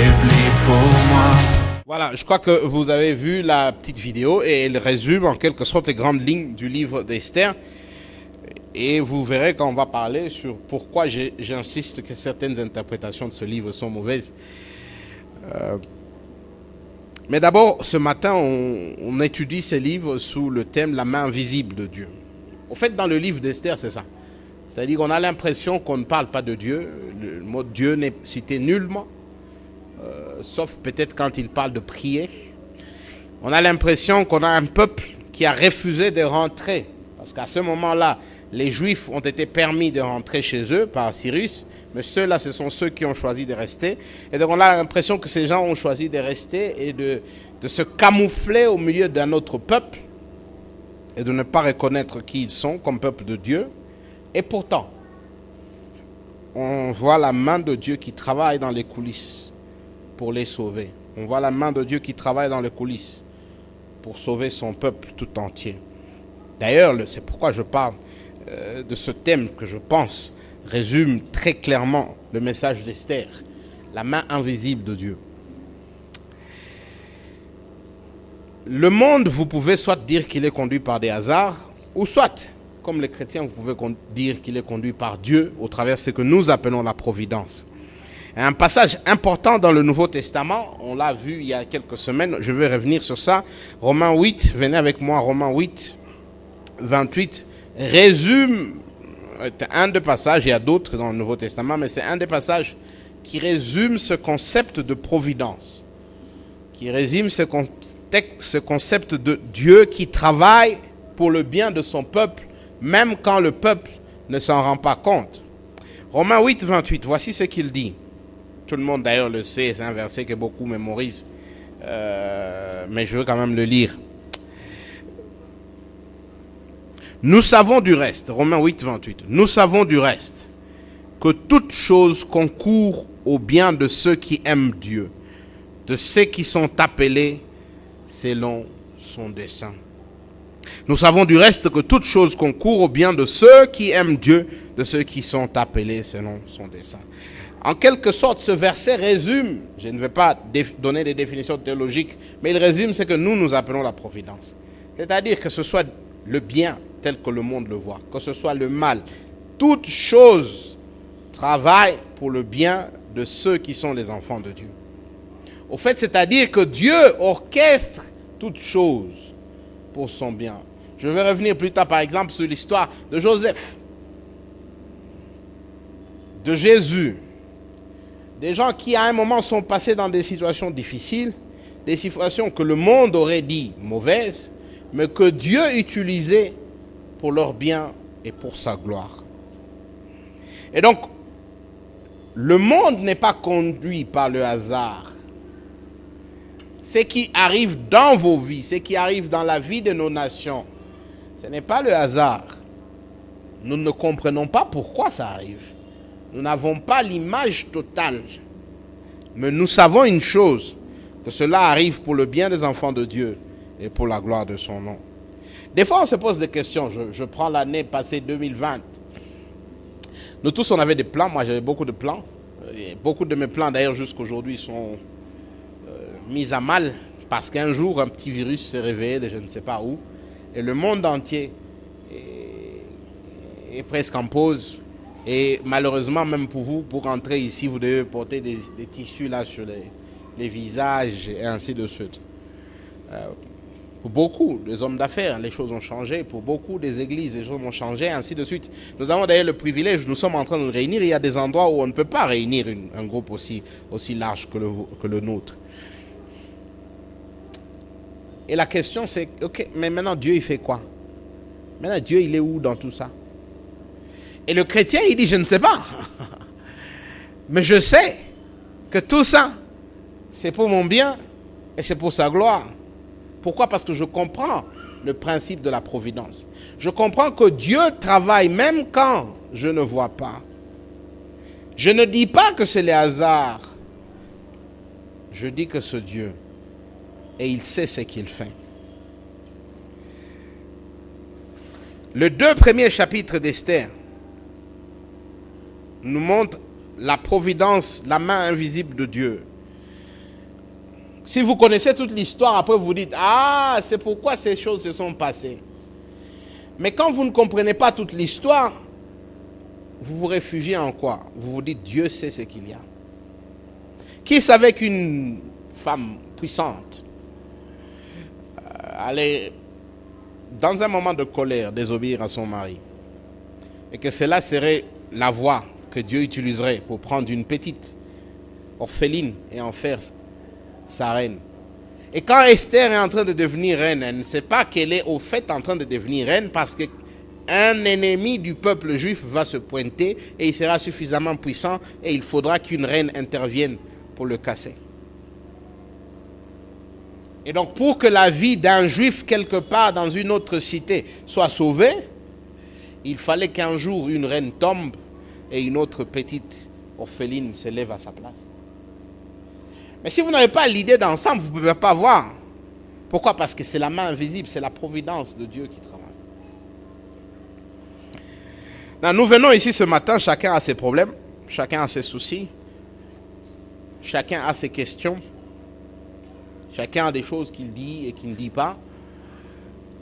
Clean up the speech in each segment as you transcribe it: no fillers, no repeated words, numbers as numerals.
affaibli pour moi. Voilà, je crois que vous avez vu la petite vidéo et elle résume en quelque sorte les grandes lignes du livre d'Esther. Et vous verrez quand on va parler sur pourquoi j'insiste que certaines interprétations de ce livre sont mauvaises. Mais d'abord, ce matin, on étudie ces livres sous le thème « La main invisible de Dieu ». Au fait, dans le livre d'Esther, c'est ça. C'est-à-dire qu'on a l'impression qu'on ne parle pas de Dieu. Le mot Dieu n'est cité nullement, sauf peut-être quand il parle de prier. On a l'impression qu'on a un peuple qui a refusé de rentrer. Parce qu'à ce moment-là, les Juifs ont été permis de rentrer chez eux par Cyrus, mais ceux-là, ce sont ceux qui ont choisi de rester. Et donc on a l'impression que ces gens ont choisi de rester et de se camoufler au milieu d'un autre peuple et de ne pas reconnaître qui ils sont comme peuple de Dieu. Et pourtant, on voit la main de Dieu qui travaille dans les coulisses pour les sauver. On voit la main de Dieu qui travaille dans les coulisses pour sauver son peuple tout entier. D'ailleurs, c'est pourquoi je parle de ce thème que je pense résume très clairement le message d'Esther, la main invisible de Dieu. Le monde, vous pouvez soit dire qu'il est conduit par des hasards, ou soit, comme les chrétiens, vous pouvez dire qu'il est conduit par Dieu au travers de ce que nous appelons la providence. Et un passage important dans le Nouveau Testament, on l'a vu il y a quelques semaines, je vais revenir sur ça, Romains 8, venez avec moi, Romains 8, 28, résume un des passages, il y a d'autres dans le Nouveau Testament, mais c'est un des passages qui résume ce concept de providence, qui résume ce concept de Dieu qui travaille pour le bien de son peuple, même quand le peuple ne s'en rend pas compte. Romains 8, 28, voici ce qu'il dit. Tout le monde d'ailleurs le sait, c'est un verset que beaucoup mémorisent, mais je veux quand même le lire. Nous savons du reste, Romains 8, 28, nous savons du reste que toute chose concourt au bien de ceux qui aiment Dieu, de ceux qui sont appelés selon son dessein. Nous savons du reste que toute chose concourt au bien de ceux qui aiment Dieu, de ceux qui sont appelés selon son dessein. En quelque sorte, ce verset résume, je ne vais pas donner des définitions théologiques, mais il résume ce que nous appelons la providence. C'est-à-dire que ce soit le bien tel que le monde le voit, que ce soit le mal, toute chose travaille pour le bien de ceux qui sont les enfants de Dieu. Au fait, c'est-à-dire que Dieu orchestre toute chose pour son bien. Je vais revenir plus tard, par exemple, sur l'histoire de Joseph, de Jésus, des gens qui, à un moment, sont passés dans des situations difficiles, des situations que le monde aurait dit mauvaises, mais que Dieu utilisait pour leur bien et pour sa gloire. Et donc, le monde n'est pas conduit par le hasard. Ce qui arrive dans vos vies, ce qui arrive dans la vie de nos nations, ce n'est pas le hasard. Nous ne comprenons pas pourquoi ça arrive. Nous n'avons pas l'image totale. Mais nous savons une chose, que cela arrive pour le bien des enfants de Dieu et pour la gloire de son nom. Des fois, on se pose des questions. Je prends l'année passée 2020. Nous tous, on avait des plans. Moi, j'avais beaucoup de plans. Et beaucoup de mes plans, d'ailleurs, jusqu'aujourd'hui, sont mis à mal parce qu'un jour, un petit virus s'est réveillé de je ne sais pas où. Et le monde entier est presque en pause. Et malheureusement, même pour vous, pour rentrer ici, vous devez porter des tissus là sur les visages et ainsi de suite. Pour beaucoup des hommes d'affaires, les choses ont changé. Pour beaucoup des églises, les choses ont changé, ainsi de suite. Nous avons d'ailleurs le privilège, nous sommes en train de nous réunir. Il y a des endroits où on ne peut pas réunir un groupe aussi large que le nôtre. Et la question c'est, ok, mais maintenant Dieu il fait quoi? Maintenant Dieu il est où dans tout ça? Et le chrétien il dit, je ne sais pas. Mais je sais que tout ça, c'est pour mon bien et c'est pour sa gloire. Pourquoi? Parce que je comprends le principe de la providence. Je comprends que Dieu travaille même quand je ne vois pas. Je ne dis pas que c'est le hasard. Je dis que c'est Dieu. Et il sait ce qu'il fait. Les 2 premiers chapitres d'Esther nous montrent la providence, la main invisible de Dieu. Si vous connaissez toute l'histoire, après vous vous dites, ah, c'est pourquoi ces choses se sont passées. Mais quand vous ne comprenez pas toute l'histoire, vous vous réfugiez en quoi? Vous vous dites, Dieu sait ce qu'il y a. Qui savait qu'une femme puissante allait, dans un moment de colère, désobéir à son mari? Et que cela serait la voie que Dieu utiliserait pour prendre une petite orpheline et en faire sa reine. Et quand Esther est en train de devenir reine, elle ne sait pas qu'elle est au fait en train de devenir reine parce qu'un ennemi du peuple juif va se pointer et il sera suffisamment puissant et il faudra qu'une reine intervienne pour le casser. Et donc pour que la vie d'un juif quelque part dans une autre cité soit sauvée, il fallait qu'un jour une reine tombe et une autre petite orpheline se lève à sa place. Mais si vous n'avez pas l'idée d'ensemble, vous ne pouvez pas voir. Pourquoi? Parce que c'est la main invisible, c'est la providence de Dieu qui travaille. Là, nous venons ici ce matin, chacun a ses problèmes, chacun a ses soucis, chacun a ses questions, chacun a des choses qu'il dit et qu'il ne dit pas.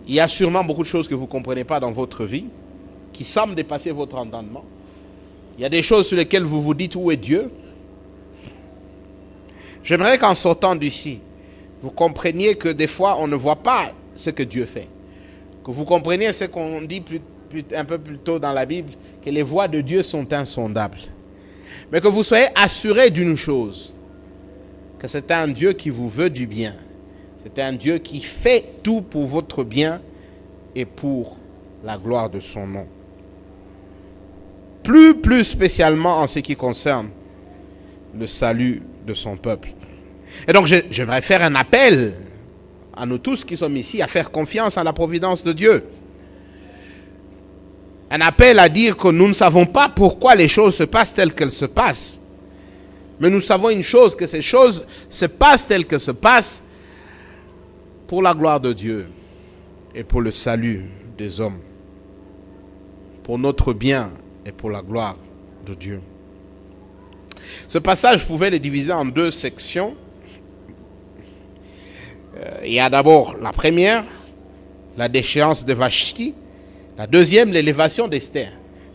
Il y a sûrement beaucoup de choses que vous ne comprenez pas dans votre vie, qui semblent dépasser votre entendement. Il y a des choses sur lesquelles vous vous dites où est Dieu. J'aimerais qu'en sortant d'ici, vous compreniez que des fois, on ne voit pas ce que Dieu fait. Que vous compreniez ce qu'on dit un peu plus tôt dans la Bible, que les voies de Dieu sont insondables. Mais que vous soyez assurés d'une chose, que c'est un Dieu qui vous veut du bien. C'est un Dieu qui fait tout pour votre bien et pour la gloire de son nom. Plus spécialement en ce qui concerne le salut de son peuple. Et donc j'aimerais faire un appel à nous tous qui sommes ici à faire confiance à la providence de Dieu. Un appel à dire que nous ne savons pas pourquoi les choses se passent telles qu'elles se passent. Mais nous savons une chose, que ces choses se passent telles qu'elles se passent pour la gloire de Dieu et pour le salut des hommes. Pour notre bien et pour la gloire de Dieu. Ce passage pouvait le diviser en deux sections. Il y a d'abord la première, la déchéance de Vashti. La deuxième, l'élévation d'Esther.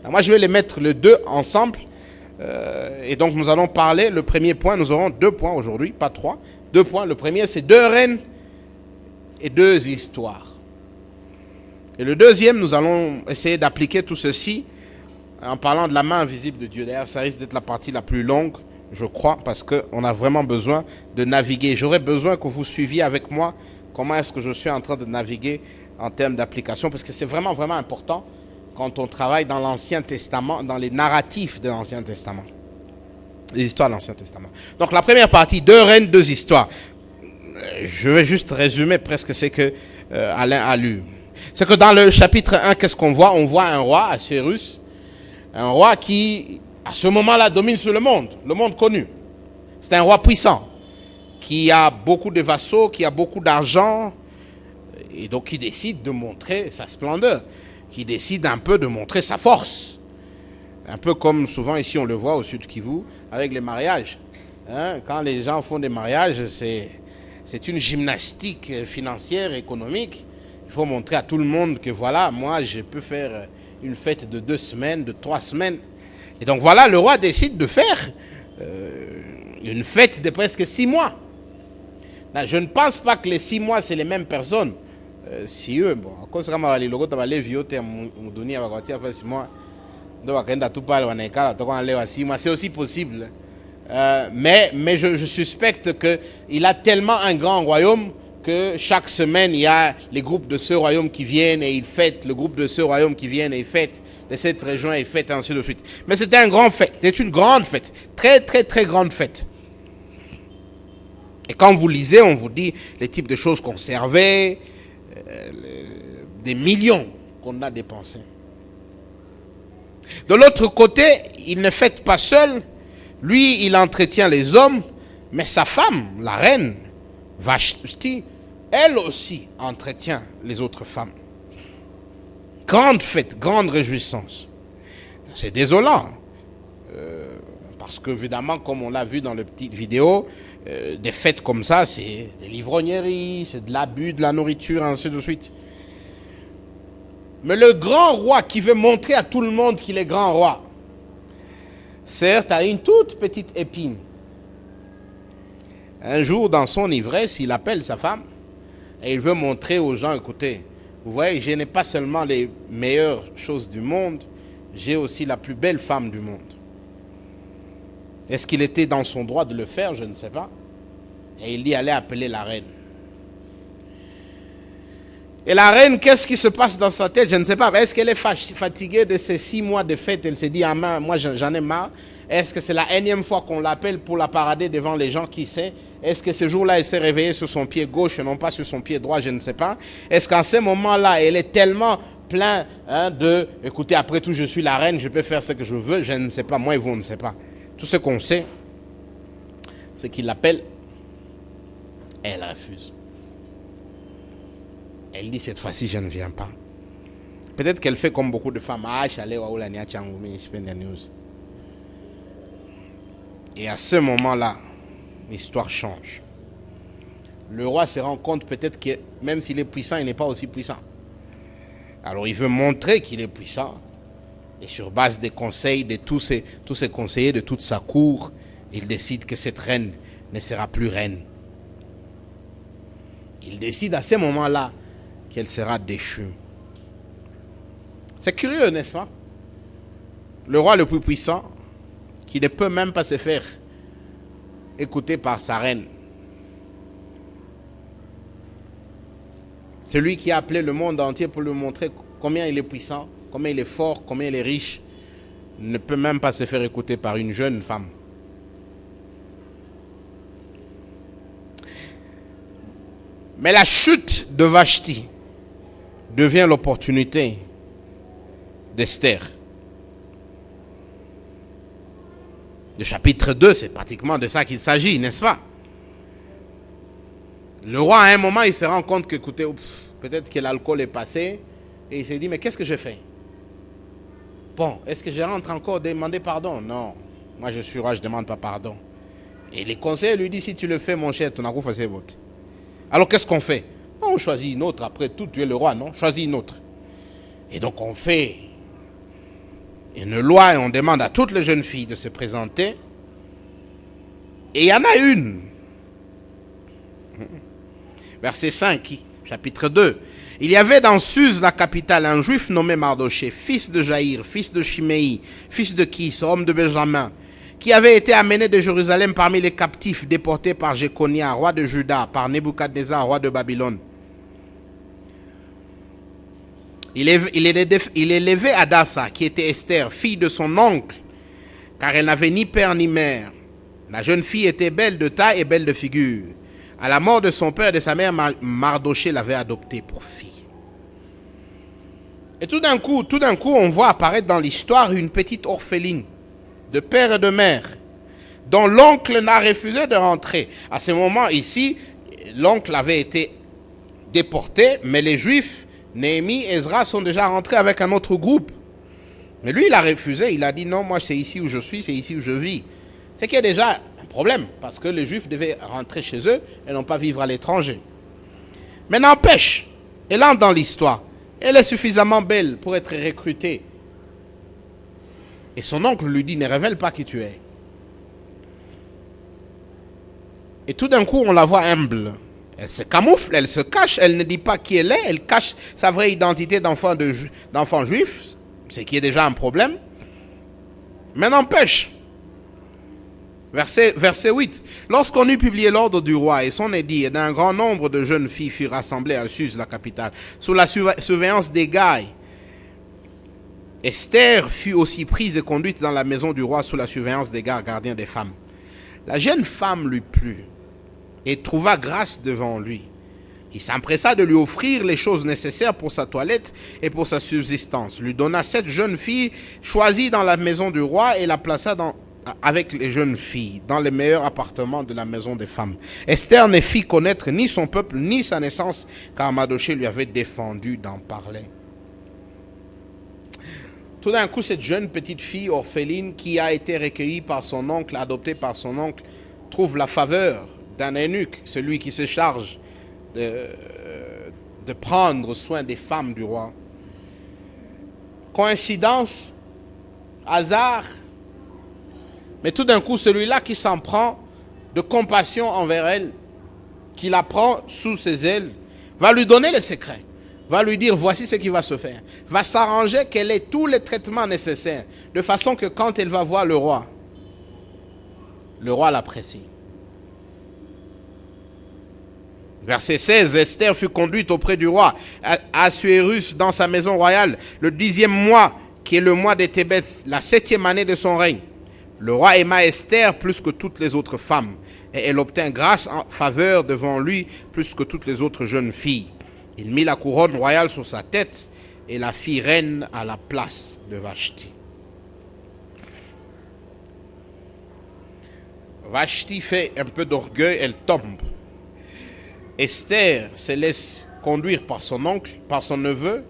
Moi, je vais les mettre les deux ensemble. Et donc, nous allons parler. Le premier point, nous aurons 2 points aujourd'hui, pas 3. 2 points. Le premier, c'est 2 reines et 2 histoires. Et le deuxième, nous allons essayer d'appliquer tout ceci en parlant de la main invisible de Dieu. D'ailleurs, ça risque d'être la partie la plus longue, je crois, parce qu'on a vraiment besoin de naviguer. J'aurais besoin que vous suiviez avec moi comment est-ce que je suis en train de naviguer en termes d'application, parce que c'est vraiment, vraiment important quand on travaille dans l'Ancien Testament, dans les narratifs de l'Ancien Testament, les histoires de l'Ancien Testament. Donc la première partie, 2 reines, 2 histoires. Je vais juste résumer presque ce que Alain a lu. C'est que dans le chapitre 1, qu'est-ce qu'on voit? On voit un roi, Assuérus, un roi qui, à ce moment-là, domine sur le monde connu. C'est un roi puissant, qui a beaucoup de vassaux, qui a beaucoup d'argent, et donc qui décide de montrer sa splendeur, qui décide un peu de montrer sa force. Un peu comme souvent ici on le voit au Sud Kivu, avec les mariages. Quand les gens font des mariages, c'est une gymnastique financière, économique. Il faut montrer à tout le monde que voilà, moi je peux faire une fête de 2 semaines, de 3 semaines. Et donc voilà, le roi décide de faire une fête de presque 6 mois. Là, je ne pense pas que les 6 mois, c'est les mêmes personnes. Si eux, bon, c'est aussi possible. Mais je suspecte qu'il a tellement un grand royaume que chaque semaine, il y a les groupes de ce royaume qui viennent et ils fêtent, le groupe de ce royaume qui viennent et ils fêtent, de cette région et ils fêtent, ainsi de suite. Mais c'était un grand fête, c'était une grande fête, très très très grande fête. Et quand vous lisez, on vous dit les types de choses qu'on servait, des millions qu'on a dépensés. De l'autre côté, il ne fête pas seul, lui il entretient les hommes, mais sa femme, la reine, Vashti, elle aussi entretient les autres femmes. Grande fête, grande réjouissance. C'est désolant. Parce qu'évidemment, comme on l'a vu dans la petite vidéo, des fêtes comme ça, c'est des livrogneries, c'est de l'abus de la nourriture, ainsi de suite. Mais le grand roi qui veut montrer à tout le monde qu'il est grand roi, certes, a une toute petite épine. Un jour, dans son ivresse, il appelle sa femme et il veut montrer aux gens, écoutez, vous voyez, je n'ai pas seulement les meilleures choses du monde, j'ai aussi la plus belle femme du monde. Est-ce qu'il était dans son droit de le faire? Je ne sais pas. Et il dit, allez appeler la reine. Et la reine, qu'est-ce qui se passe dans sa tête? Je ne sais pas. Est-ce qu'elle est fatiguée de ces 6 mois de fête? Elle se dit, ah man, moi j'en ai marre. Est-ce que c'est la énième fois qu'on l'appelle pour la parader devant les gens? Qui sait? Est-ce que ce jour-là, elle s'est réveillée sur son pied gauche et non pas sur son pied droit? Je ne sais pas. Est-ce qu'en ce moment-là, elle est tellement pleine de, écoutez, après tout, je suis la reine, je peux faire ce que je veux? Je ne sais pas. Moi et vous, on ne sait pas. Tout ce qu'on sait, c'est qu'il l'appelle. Elle refuse. Elle dit, cette fois-ci, je ne viens pas. Peut-être qu'elle fait comme beaucoup de femmes. Et à ce moment-là, l'histoire change. Le roi se rend compte peut-être que même s'il est puissant, il n'est pas aussi puissant. Alors il veut montrer qu'il est puissant. Et sur base des conseils de tous ses conseillers, de toute sa cour, il décide que cette reine ne sera plus reine. Il décide à ce moment-là qu'elle sera déchue. C'est curieux, n'est-ce pas? Le roi le plus puissant, qui ne peut même pas se faire écouter par sa reine. Celui qui a appelé le monde entier pour lui montrer combien il est puissant, combien il est fort, combien il est riche, ne peut même pas se faire écouter par une jeune femme. Mais la chute de Vashti devient l'opportunité d'Esther. Le chapitre 2, c'est pratiquement de ça qu'il s'agit, n'est-ce pas? Le roi, à un moment, il se rend compte que, écoutez, peut-être que l'alcool est passé, et il s'est dit, mais qu'est-ce que je fais? Bon, est-ce que je rentre encore demander pardon? Non, moi je suis roi, je ne demande pas pardon. Et les conseillers lui disent, si tu le fais, mon cher, ton coup fait ses votes. Alors qu'est-ce qu'on fait? Non, on choisit une autre, après tout, tu es le roi, non? Choisis une autre. Et donc on fait une loi et on demande à toutes les jeunes filles de se présenter. Et il y en a une. Verset 5, chapitre 2. Il y avait dans Suse, la capitale, un juif nommé Mardoché, fils de Jaïr, fils de Chiméi, fils de Kis, homme de Benjamin, qui avait été amené de Jérusalem parmi les captifs déportés par Jéconia, roi de Juda, par Nebuchadnezzar, roi de Babylone. Il élevait Hadassa, qui était Esther, fille de son oncle, car elle n'avait ni père ni mère. La jeune fille était belle de taille et belle de figure. À la mort de son père et de sa mère, Mardoché l'avait adoptée pour fille. Et tout d'un coup, on voit apparaître dans l'histoire une petite orpheline de père et de mère, dont l'oncle n'a refusé de rentrer. À ce moment ici, l'oncle avait été déporté, mais les Juifs, Néhémie et Ezra, sont déjà rentrés avec un autre groupe. Mais lui, il a refusé, il a dit non, moi c'est ici où je suis, c'est ici où je vis. C'est qu'il y a déjà un problème, parce que les Juifs devaient rentrer chez eux et non pas vivre à l'étranger. Mais n'empêche, elle entre dans l'histoire. Elle est suffisamment belle pour être recrutée. Et son oncle lui dit, ne révèle pas qui tu es. Et tout d'un coup, on la voit humble. Elle se camoufle, elle se cache, elle ne dit pas qui elle est, elle cache sa vraie identité d'enfant juif, ce qui est déjà un problème. Mais n'empêche, verset 8, lorsqu'on eut publié l'ordre du roi et son édit, et d'un grand nombre de jeunes filles furent rassemblées à Suse, la capitale, sous la surveillance d'Hégai, Esther fut aussi prise et conduite dans la maison du roi sous la surveillance d'Hégai, gardien des femmes. La jeune femme lui plut et trouva grâce devant lui. Il s'empressa de lui offrir les choses nécessaires pour sa toilette et pour sa subsistance. Lui donna 7 jeunes filles choisies dans la maison du roi et la plaça avec les jeunes filles dans les meilleurs appartements de la maison des femmes. Esther ne fit connaître ni son peuple ni sa naissance, car Mardoché lui avait défendu d'en parler. Tout d'un coup, cette jeune petite fille orpheline qui a été recueillie par son oncle, adoptée par son oncle, trouve la faveur d'un eunuque, celui qui se charge de prendre soin des femmes du roi. Coïncidence, hasard, mais tout d'un coup, celui-là qui s'en prend de compassion envers elle, qui la prend sous ses ailes, va lui donner les secrets, va lui dire voici ce qui va se faire, va s'arranger qu'elle ait tous les traitements nécessaires, de façon que quand elle va voir le roi l'apprécie. Verset 16, Esther fut conduite auprès du roi Assuérus dans sa maison royale, le 10e mois, qui est le mois de Tébeth, la 7e année de son règne. Le roi aima Esther plus que toutes les autres femmes, et elle obtint grâce en faveur devant lui plus que toutes les autres jeunes filles. Il mit la couronne royale sur sa tête et la fit reine à la place de Vashti. Vashti fait un peu d'orgueil, elle tombe. Esther se laisse conduire par son oncle, par son neveu,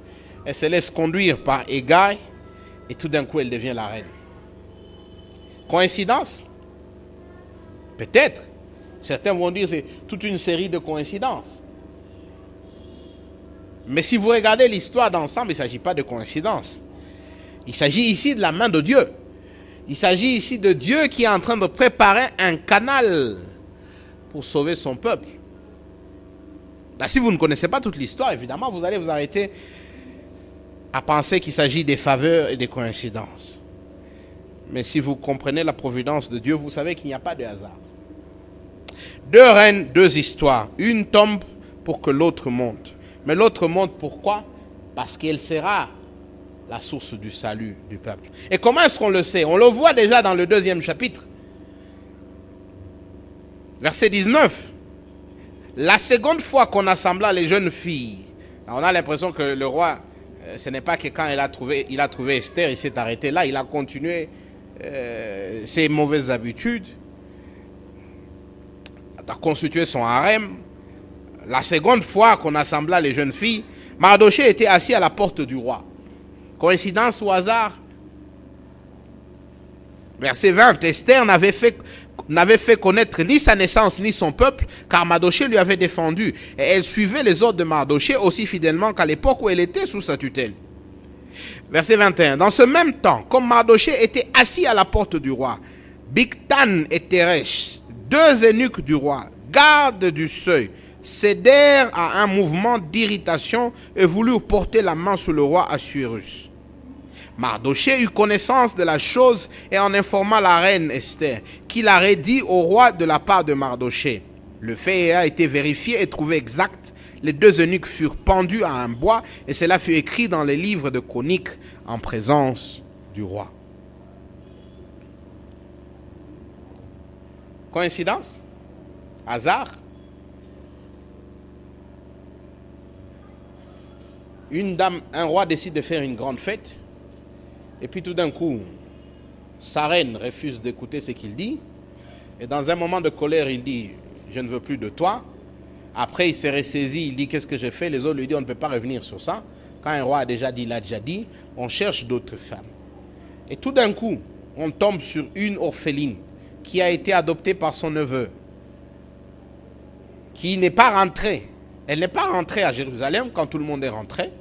elle se laisse conduire par Hégai, et tout d'un coup elle devient la reine. Coïncidence? Peut-être. Certains vont dire que c'est toute une série de coïncidences. Mais si vous regardez l'histoire d'ensemble, il ne s'agit pas de coïncidence. Il s'agit ici de la main de Dieu. Il s'agit ici de Dieu qui est en train de préparer un canal pour sauver son peuple. Là, si vous ne connaissez pas toute l'histoire, évidemment, vous allez vous arrêter à penser qu'il s'agit des faveurs et des coïncidences. Mais si vous comprenez la providence de Dieu, vous savez qu'il n'y a pas de hasard. Deux reines, deux histoires. Une tombe pour que l'autre monte. Mais l'autre monte pourquoi? Parce qu'elle sera la source du salut du peuple. Et comment est-ce qu'on le sait? On le voit déjà dans le 2e chapitre. Verset 19. La seconde fois qu'on assembla les jeunes filles, on a l'impression que le roi, ce n'est pas que quand il a trouvé Esther, il s'est arrêté là, il a continué ses mauvaises habitudes, a constitué son harem. La seconde fois qu'on assembla les jeunes filles, Mardochée était assis à la porte du roi. Coïncidence ou hasard? Verset 20, Esther n'avait fait connaître ni sa naissance ni son peuple, car Mardochée lui avait défendu, et elle suivait les ordres de Mardochée aussi fidèlement qu'à l'époque où elle était sous sa tutelle. Verset 21, dans ce même temps, comme Mardochée était assis à la porte du roi, Bigtan et Teresh, deux eunuques du roi, gardes du seuil, cédèrent à un mouvement d'irritation et voulurent porter la main sur le roi Assuérus. Mardochée eut connaissance de la chose et en informa la reine Esther, qui l'a redit au roi de la part de Mardochée. Le fait a été vérifié et trouvé exact. Les deux eunuques furent pendus à un bois et cela fut écrit dans les livres de chroniques en présence du roi. Coïncidence? Hasard? Un roi décide de faire une grande fête. Et puis tout d'un coup, sa reine refuse d'écouter ce qu'il dit. Et dans un moment de colère, il dit, je ne veux plus de toi. Après, il s'est ressaisi, il dit, qu'est-ce que j'ai fait? Les autres lui disent, on ne peut pas revenir sur ça. Quand un roi a déjà dit, il a déjà dit, on cherche d'autres femmes. Et tout d'un coup, on tombe sur une orpheline qui a été adoptée par son neveu, qui n'est pas rentrée. Elle n'est pas rentrée à Jérusalem quand tout le monde est rentré.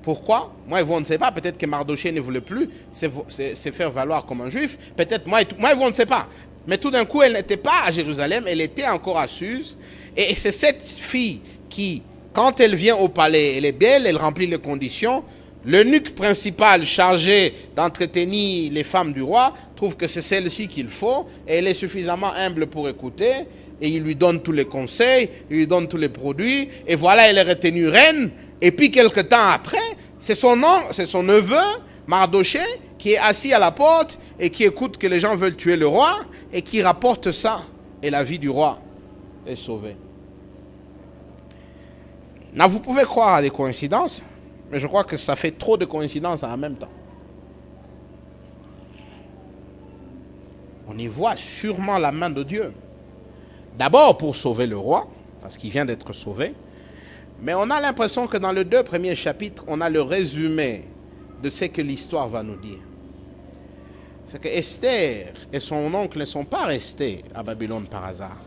Pourquoi? Moi, vous ne savez pas. Peut-être que Mardochée ne voulait plus se faire valoir comme un juif. Peut-être, moi, vous ne savez pas. Mais tout d'un coup, elle n'était pas à Jérusalem. Elle était encore à Suse. Et c'est cette fille qui, quand elle vient au palais, elle est belle, elle remplit les conditions. L'eunuque principal chargé d'entretenir les femmes du roi trouve que c'est celle-ci qu'il faut. Et elle est suffisamment humble pour écouter. Et il lui donne tous les conseils, il lui donne tous les produits. Et voilà, elle est retenue reine. Et puis, quelque temps après, c'est son neveu, Mardochée, qui est assis à la porte et qui écoute que les gens veulent tuer le roi et qui rapporte ça. Et la vie du roi est sauvée. Là, vous pouvez croire à des coïncidences, mais je crois que ça fait trop de coïncidences en même temps. On y voit sûrement la main de Dieu. D'abord pour sauver le roi, parce qu'il vient d'être sauvé. Mais on a l'impression que dans les 2 premiers chapitres, on a le résumé de ce que l'histoire va nous dire. C'est que Esther et son oncle ne sont pas restés à Babylone par hasard.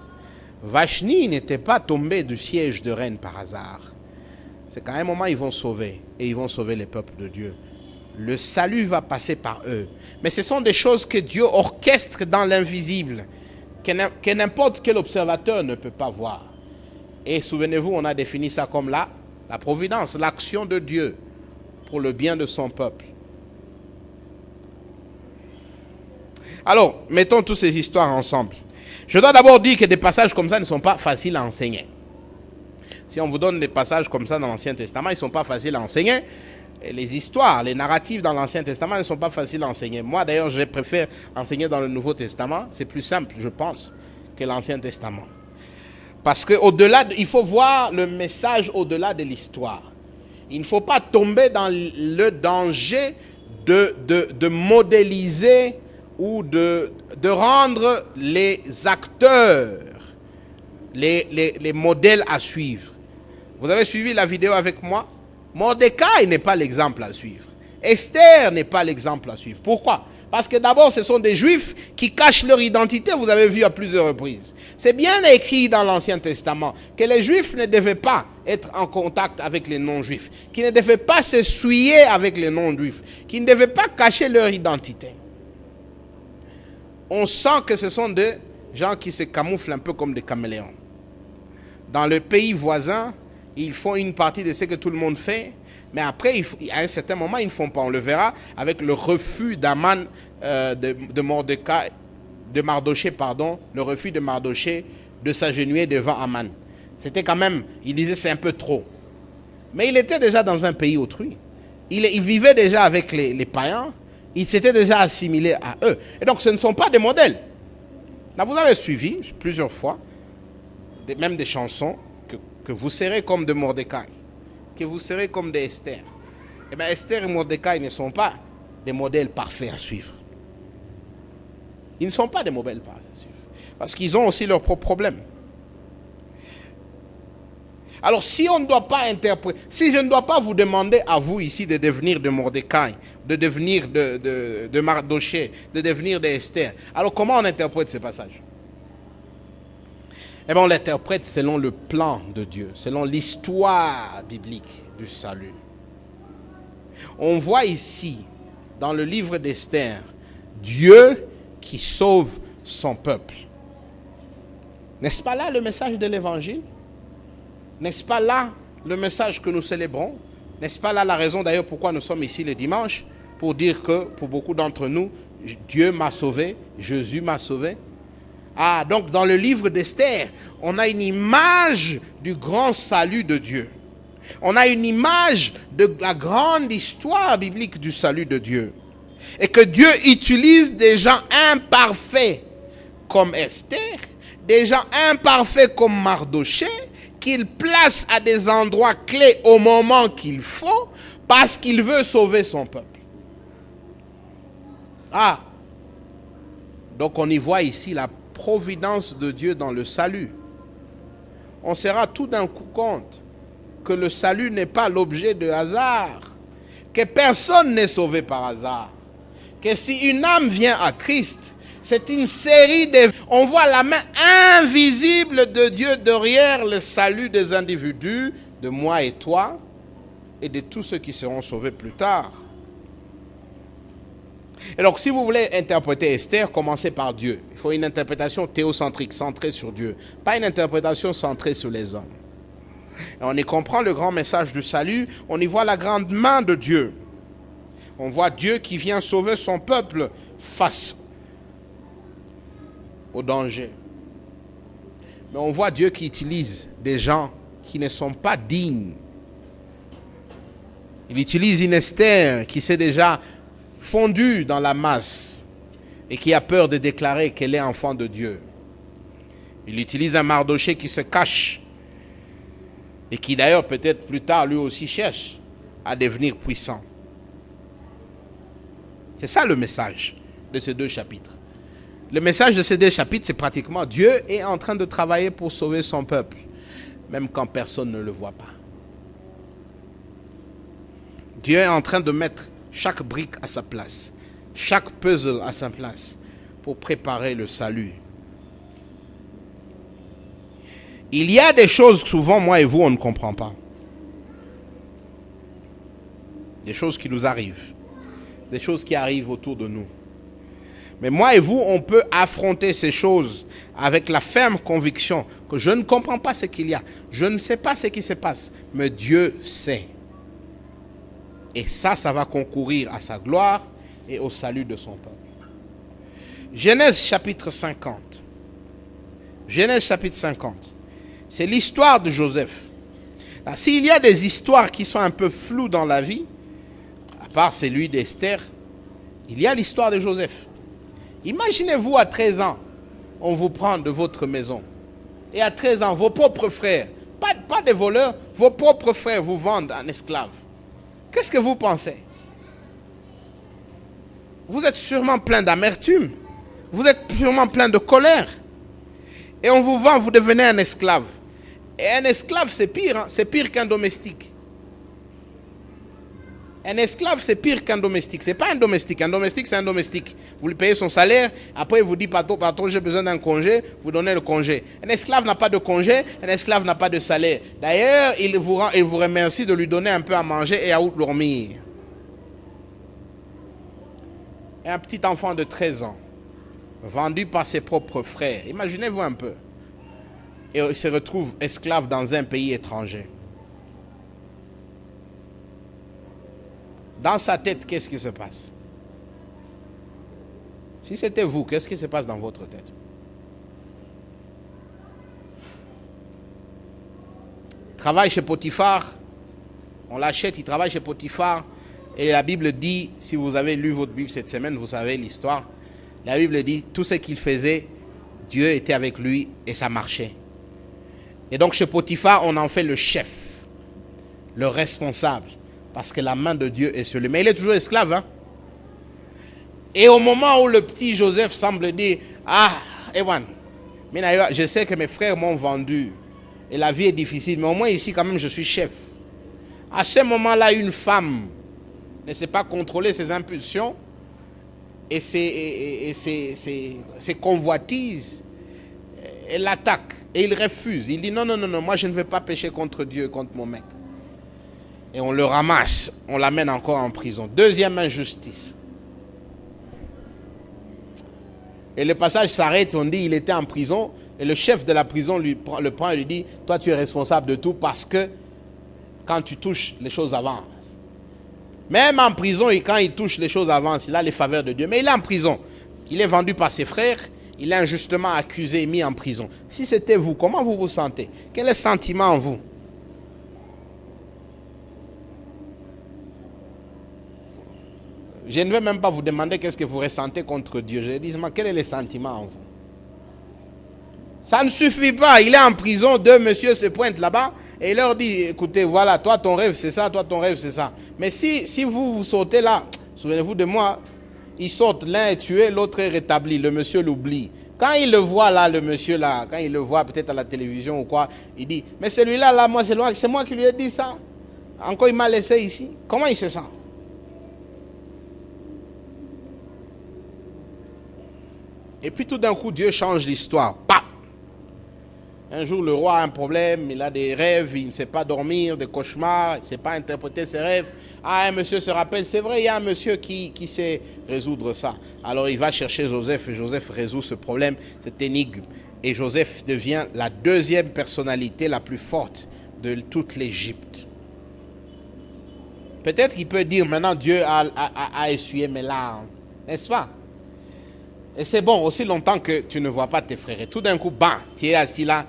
Vashni n'était pas tombé du siège de reine par hasard. C'est qu'à un moment, ils vont sauver. Et ils vont sauver les peuples de Dieu. Le salut va passer par eux. Mais ce sont des choses que Dieu orchestre dans l'invisible, que n'importe quel observateur ne peut pas voir. Et souvenez-vous, on a défini ça comme la providence, l'action de Dieu pour le bien de son peuple. Alors, mettons toutes ces histoires ensemble. Je dois d'abord dire que des passages comme ça ne sont pas faciles à enseigner. Si on vous donne des passages comme ça dans l'Ancien Testament, ils ne sont pas faciles à enseigner. Et les histoires, les narratifs dans l'Ancien Testament ne sont pas faciles à enseigner. Moi, d'ailleurs, je préfère enseigner dans le Nouveau Testament. C'est plus simple, je pense, que l'Ancien Testament. Parce qu'au-delà, il faut voir le message au-delà de l'histoire. Il ne faut pas tomber dans le danger de modéliser ou de rendre les acteurs les modèles à suivre. Vous avez suivi la vidéo avec moi? Mordecai n'est pas l'exemple à suivre. Esther n'est pas l'exemple à suivre. Pourquoi? Parce que d'abord, ce sont des Juifs qui cachent leur identité, vous avez vu à plusieurs reprises. C'est bien écrit dans l'Ancien Testament que les Juifs ne devaient pas être en contact avec les non-Juifs, qu'ils ne devaient pas se souiller avec les non-Juifs, qu'ils ne devaient pas cacher leur identité. On sent que ce sont des gens qui se camouflent un peu comme des caméléons. Dans le pays voisin, ils font une partie de ce que tout le monde fait, mais après, à un certain moment, ils ne font pas. On le verra avec le refus d'Aman, de Mardoché, le refus de Mardoché de s'agenouiller devant Aman. C'était quand même, il disait c'est un peu trop. Mais il était déjà dans un pays autrui. Il vivait déjà avec les païens. Il s'était déjà assimilé à eux. Et donc, ce ne sont pas des modèles. Là, vous avez suivi plusieurs fois, même des chansons, que vous serez comme de Mordecai, que vous serez comme des Esther. Eh bien, Esther et Mordecai ne sont pas des modèles parfaits à suivre. Ils ne sont pas des modèles parfaits à suivre. Parce qu'ils ont aussi leurs propres problèmes. Alors, si on ne doit pas interpréter, si je ne dois pas vous demander à vous ici de devenir de Mordecai, de devenir de Mardoché, de devenir d'Esther, alors comment on interprète ces passages? Eh bien, on l'interprète selon le plan de Dieu, selon l'histoire biblique du salut. On voit ici, dans le livre d'Esther, Dieu qui sauve son peuple. N'est-ce pas là le message de l'Évangile? N'est-ce pas là le message que nous célébrons? N'est-ce pas là la raison d'ailleurs pourquoi nous sommes ici le dimanche? Pour dire que pour beaucoup d'entre nous, Dieu m'a sauvé, Jésus m'a sauvé. Ah, donc dans le livre d'Esther, on a une image du grand salut de Dieu. On a une image de la grande histoire biblique du salut de Dieu. Et que Dieu utilise des gens imparfaits comme Esther, des gens imparfaits comme Mardoché, qu'il place à des endroits clés au moment qu'il faut, parce qu'il veut sauver son peuple. Ah, donc on y voit ici la providence de Dieu dans le salut. On se rend tout d'un coup compte que le salut n'est pas l'objet de hasard, que personne n'est sauvé par hasard, que si une âme vient à Christ, c'est une série de... On voit la main invisible de Dieu derrière le salut des individus, de moi et toi, et de tous ceux qui seront sauvés plus tard. Et donc, si vous voulez interpréter Esther, commencez par Dieu. Il faut une interprétation théocentrique, centrée sur Dieu. Pas une interprétation centrée sur les hommes. Et on y comprend le grand message du salut. On y voit la grande main de Dieu. On voit Dieu qui vient sauver son peuple face au danger. Mais on voit Dieu qui utilise des gens qui ne sont pas dignes. Il utilise une Esther qui s'est déjà fondue dans la masse et qui a peur de déclarer qu'elle est enfant de Dieu. Il utilise un Mardoché qui se cache et qui d'ailleurs peut-être plus tard lui aussi cherche à devenir puissant. C'est ça le message de ces deux chapitres. Le message de ces deux chapitres, c'est pratiquement Dieu est en train de travailler pour sauver son peuple, même quand personne ne le voit pas. Dieu est en train de mettre chaque brique à sa place, chaque puzzle à sa place pour préparer le salut. Il y a des choses que souvent, moi et vous, on ne comprend pas. Des choses qui nous arrivent. Des choses qui arrivent autour de nous. Mais moi et vous, on peut affronter ces choses avec la ferme conviction que je ne comprends pas ce qu'il y a. Je ne sais pas ce qui se passe, mais Dieu sait. Et ça va concourir à sa gloire et au salut de son peuple. Genèse chapitre 50. Genèse chapitre 50. C'est l'histoire de Joseph. S'il y a des histoires qui sont un peu floues dans la vie, à part celui d'Esther, il y a l'histoire de Joseph. Imaginez-vous à 13 ans, on vous prend de votre maison. Et à 13 ans, vos propres frères, pas des voleurs, vos propres frères vous vendent en esclave. Qu'est-ce que vous pensez? Vous êtes sûrement plein d'amertume. Vous êtes sûrement plein de colère. Et on vous vend, vous devenez un esclave. Et un esclave, c'est pire, hein? C'est pire qu'un domestique. Un esclave, c'est pire qu'un domestique. Ce n'est pas un domestique. Un domestique, c'est un domestique. Vous lui payez son salaire. Après, il vous dit, patron, j'ai besoin d'un congé. Vous donnez le congé. Un esclave n'a pas de congé. Un esclave n'a pas de salaire. D'ailleurs, il vous remercie de lui donner un peu à manger et à où dormir. Et un petit enfant de 13 ans, vendu par ses propres frères. Imaginez-vous un peu. Et il se retrouve esclave dans un pays étranger. Dans sa tête, qu'est-ce qui se passe? Si c'était vous, qu'est-ce qui se passe dans votre tête? Il travaille chez Potiphar, on l'achète, il travaille chez Potiphar, et la Bible dit, si vous avez lu votre Bible cette semaine, vous savez l'histoire, la Bible dit, tout ce qu'il faisait, Dieu était avec lui et ça marchait. Et donc chez Potiphar, on en fait le chef, le responsable. Parce que la main de Dieu est sur lui. Mais il est toujours esclave. Hein? Et au moment où le petit Joseph semble dire, ah, Ewan, je sais que mes frères m'ont vendu. Et la vie est difficile. Mais au moins ici, quand même, je suis chef. À ce moment-là, une femme ne sait pas contrôler ses impulsions et ses convoitises. Elle l'attaque. Et il refuse. Il dit, non, moi je ne vais pas pécher contre Dieu, contre mon maître. Et on le ramasse, on l'amène encore en prison. Deuxième injustice. Et le passage s'arrête, on dit il était en prison, et le chef de la prison le prend et lui dit, toi tu es responsable de tout parce que quand tu touches, les choses avancent. Même en prison, et quand il touche, les choses avancent, il a les faveurs de Dieu. Mais il est en prison, il est vendu par ses frères, il est injustement accusé et mis en prison. Si c'était vous, comment vous vous sentez? Quel est le sentiment en vous? Je ne vais même pas vous demander qu'est-ce que vous ressentez contre Dieu. Je dis, quel est le sentiment en vous? Ça ne suffit pas. Il est en prison, deux messieurs se pointent là-bas et il leur dit, écoutez, voilà, toi ton rêve c'est ça, toi ton rêve c'est ça. Mais si vous sautez là, souvenez-vous de moi, ils sautent, l'un est tué, l'autre est rétabli, le monsieur l'oublie. Quand il le voit là, le monsieur là, quand il le voit peut-être à la télévision ou quoi, il dit, mais celui-là, là, moi c'est moi qui lui ai dit ça. Encore il m'a laissé ici. Comment il se sent? Et puis tout d'un coup, Dieu change l'histoire. Bam! Un jour, le roi a un problème, il a des rêves, il ne sait pas dormir, des cauchemars, il ne sait pas interpréter ses rêves. Ah, un monsieur se rappelle, c'est vrai, il y a un monsieur qui sait résoudre ça. Alors il va chercher Joseph et Joseph résout ce problème, cette énigme. Et Joseph devient la deuxième personnalité la plus forte de toute l'Égypte. Peut-être qu'il peut dire maintenant Dieu a essuyé mes larmes, n'est-ce pas? Et c'est bon, aussi longtemps que tu ne vois pas tes frères. Et tout d'un coup, bam, tu es assis là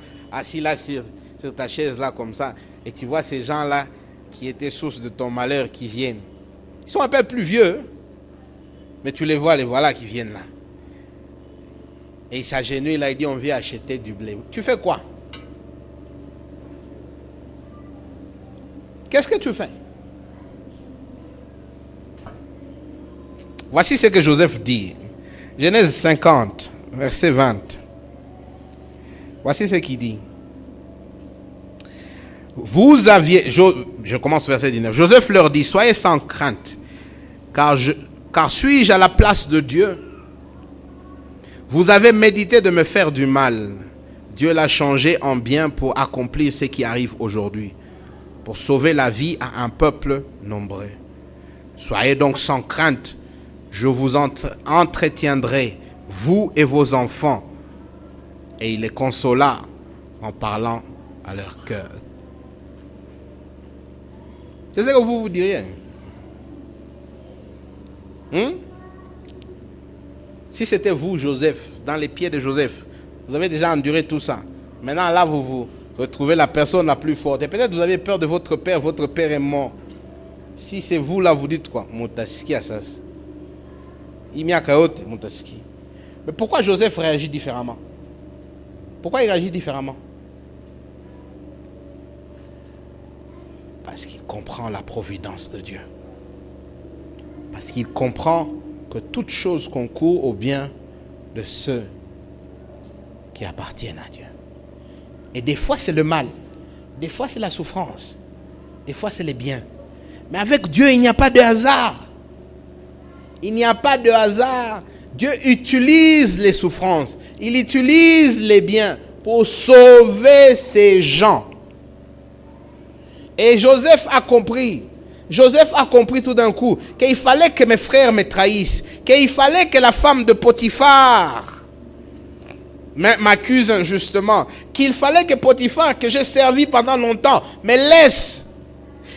sur ta chaise là comme ça. Et tu vois ces gens-là qui étaient source de ton malheur qui viennent. Ils sont un peu plus vieux, mais tu les voilà qui viennent là. Et il s'agenouille là, il dit on vient acheter du blé. Tu fais quoi? Qu'est-ce que tu fais? Voici ce que Joseph dit. Genèse 50, verset 20. Voici ce qu'il dit. Vous aviez... Je commence verset 19. Joseph leur dit, soyez sans crainte. Car suis-je à la place de Dieu? Vous avez médité de me faire du mal. Dieu l'a changé en bien pour accomplir ce qui arrive aujourd'hui, pour sauver la vie à un peuple nombreux. Soyez donc sans crainte, je vous entretiendrai, vous et vos enfants. Et il les consola en parlant à leur cœur. Qu'est-ce que vous diriez? Si c'était vous, Joseph, dans les pieds de Joseph, vous avez déjà enduré tout ça. Maintenant, là, vous vous retrouvez la personne la plus forte. Et peut-être vous avez peur de votre père est mort. Si c'est vous, là, vous dites quoi? Moutaski asas. Imiakaote, Moutaski. Mais pourquoi Joseph réagit différemment? Pourquoi il réagit différemment? Parce qu'il comprend la providence de Dieu. Parce qu'il comprend que toute chose concourt au bien de ceux qui appartiennent à Dieu. Et des fois c'est le mal, des fois c'est la souffrance, des fois c'est les biens. Mais avec Dieu il n'y a pas de hasard. Il n'y a pas de hasard. Dieu utilise les souffrances, il utilise les biens pour sauver ses gens. Et Joseph a compris. Joseph a compris tout d'un coup qu'il fallait que mes frères me trahissent, qu'il fallait que la femme de Potiphar m'accuse injustement, qu'il fallait que Potiphar, que j'ai servi pendant longtemps, me laisse.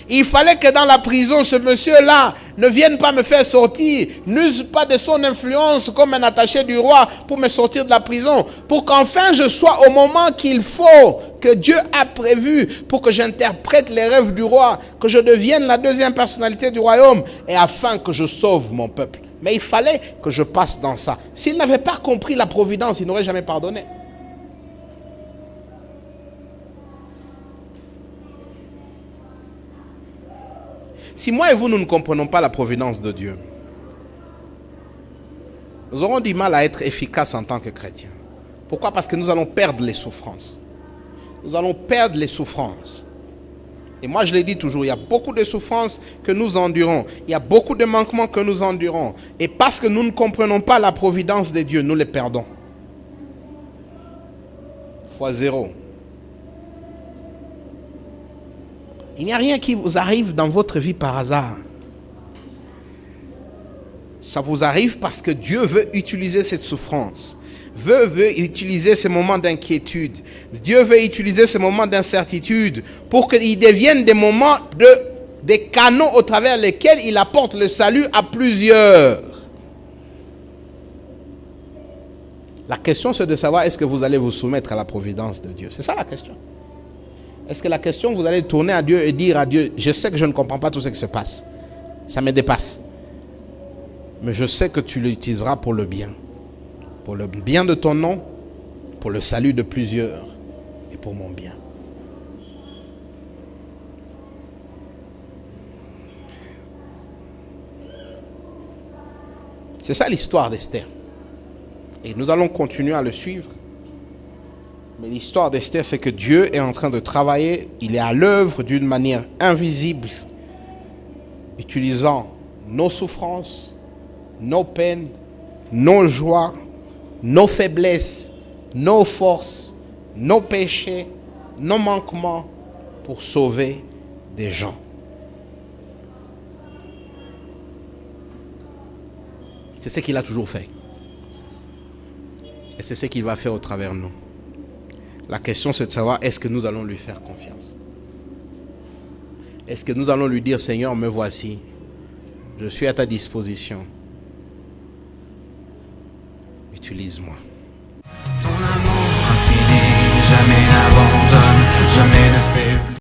Il fallait que dans la prison, ce monsieur-là ne vienne pas me faire sortir, n'use pas de son influence comme un attaché du roi pour me sortir de la prison, pour qu'enfin je sois au moment qu'il faut, que Dieu a prévu pour que j'interprète les rêves du roi, que je devienne la deuxième personnalité du royaume et afin que je sauve mon peuple. Mais il fallait que je passe dans ça. S'il n'avait pas compris la providence, il n'aurait jamais pardonné. Si moi et vous, nous ne comprenons pas la providence de Dieu, nous aurons du mal à être efficaces en tant que chrétiens. Pourquoi? Parce que nous allons perdre les souffrances. Nous allons perdre les souffrances. Et moi, je l'ai dit toujours, il y a beaucoup de souffrances que nous endurons. Il y a beaucoup de manquements que nous endurons. Et parce que nous ne comprenons pas la providence de Dieu, nous les perdons. Fois zéro. Il n'y a rien qui vous arrive dans votre vie par hasard. Ça vous arrive parce que Dieu veut utiliser cette souffrance. Veut utiliser ces moments d'inquiétude. Dieu veut utiliser ces moments d'incertitude pour qu'ils deviennent des moments des canaux au travers lesquels il apporte le salut à plusieurs. La question c'est de savoir est-ce que vous allez vous soumettre à la providence de Dieu. C'est ça la question. Est-ce que la question, vous allez tourner à Dieu et dire à Dieu, je sais que je ne comprends pas tout ce qui se passe. Ça me dépasse. Mais je sais que tu l'utiliseras pour le bien. Pour le bien de ton nom, pour le salut de plusieurs et pour mon bien. C'est ça l'histoire d'Esther. Et nous allons continuer à le suivre. Mais l'histoire d'Esther, c'est que Dieu est en train de travailler, il est à l'œuvre d'une manière invisible, utilisant nos souffrances, nos peines, nos joies, nos faiblesses, nos forces, nos péchés, nos manquements pour sauver des gens. C'est ce qu'il a toujours fait. Et c'est ce qu'il va faire au travers de nous. La question, c'est de savoir, est-ce que nous allons lui faire confiance? Est-ce que nous allons lui dire, Seigneur, me voici, je suis à ta disposition. Utilise-moi.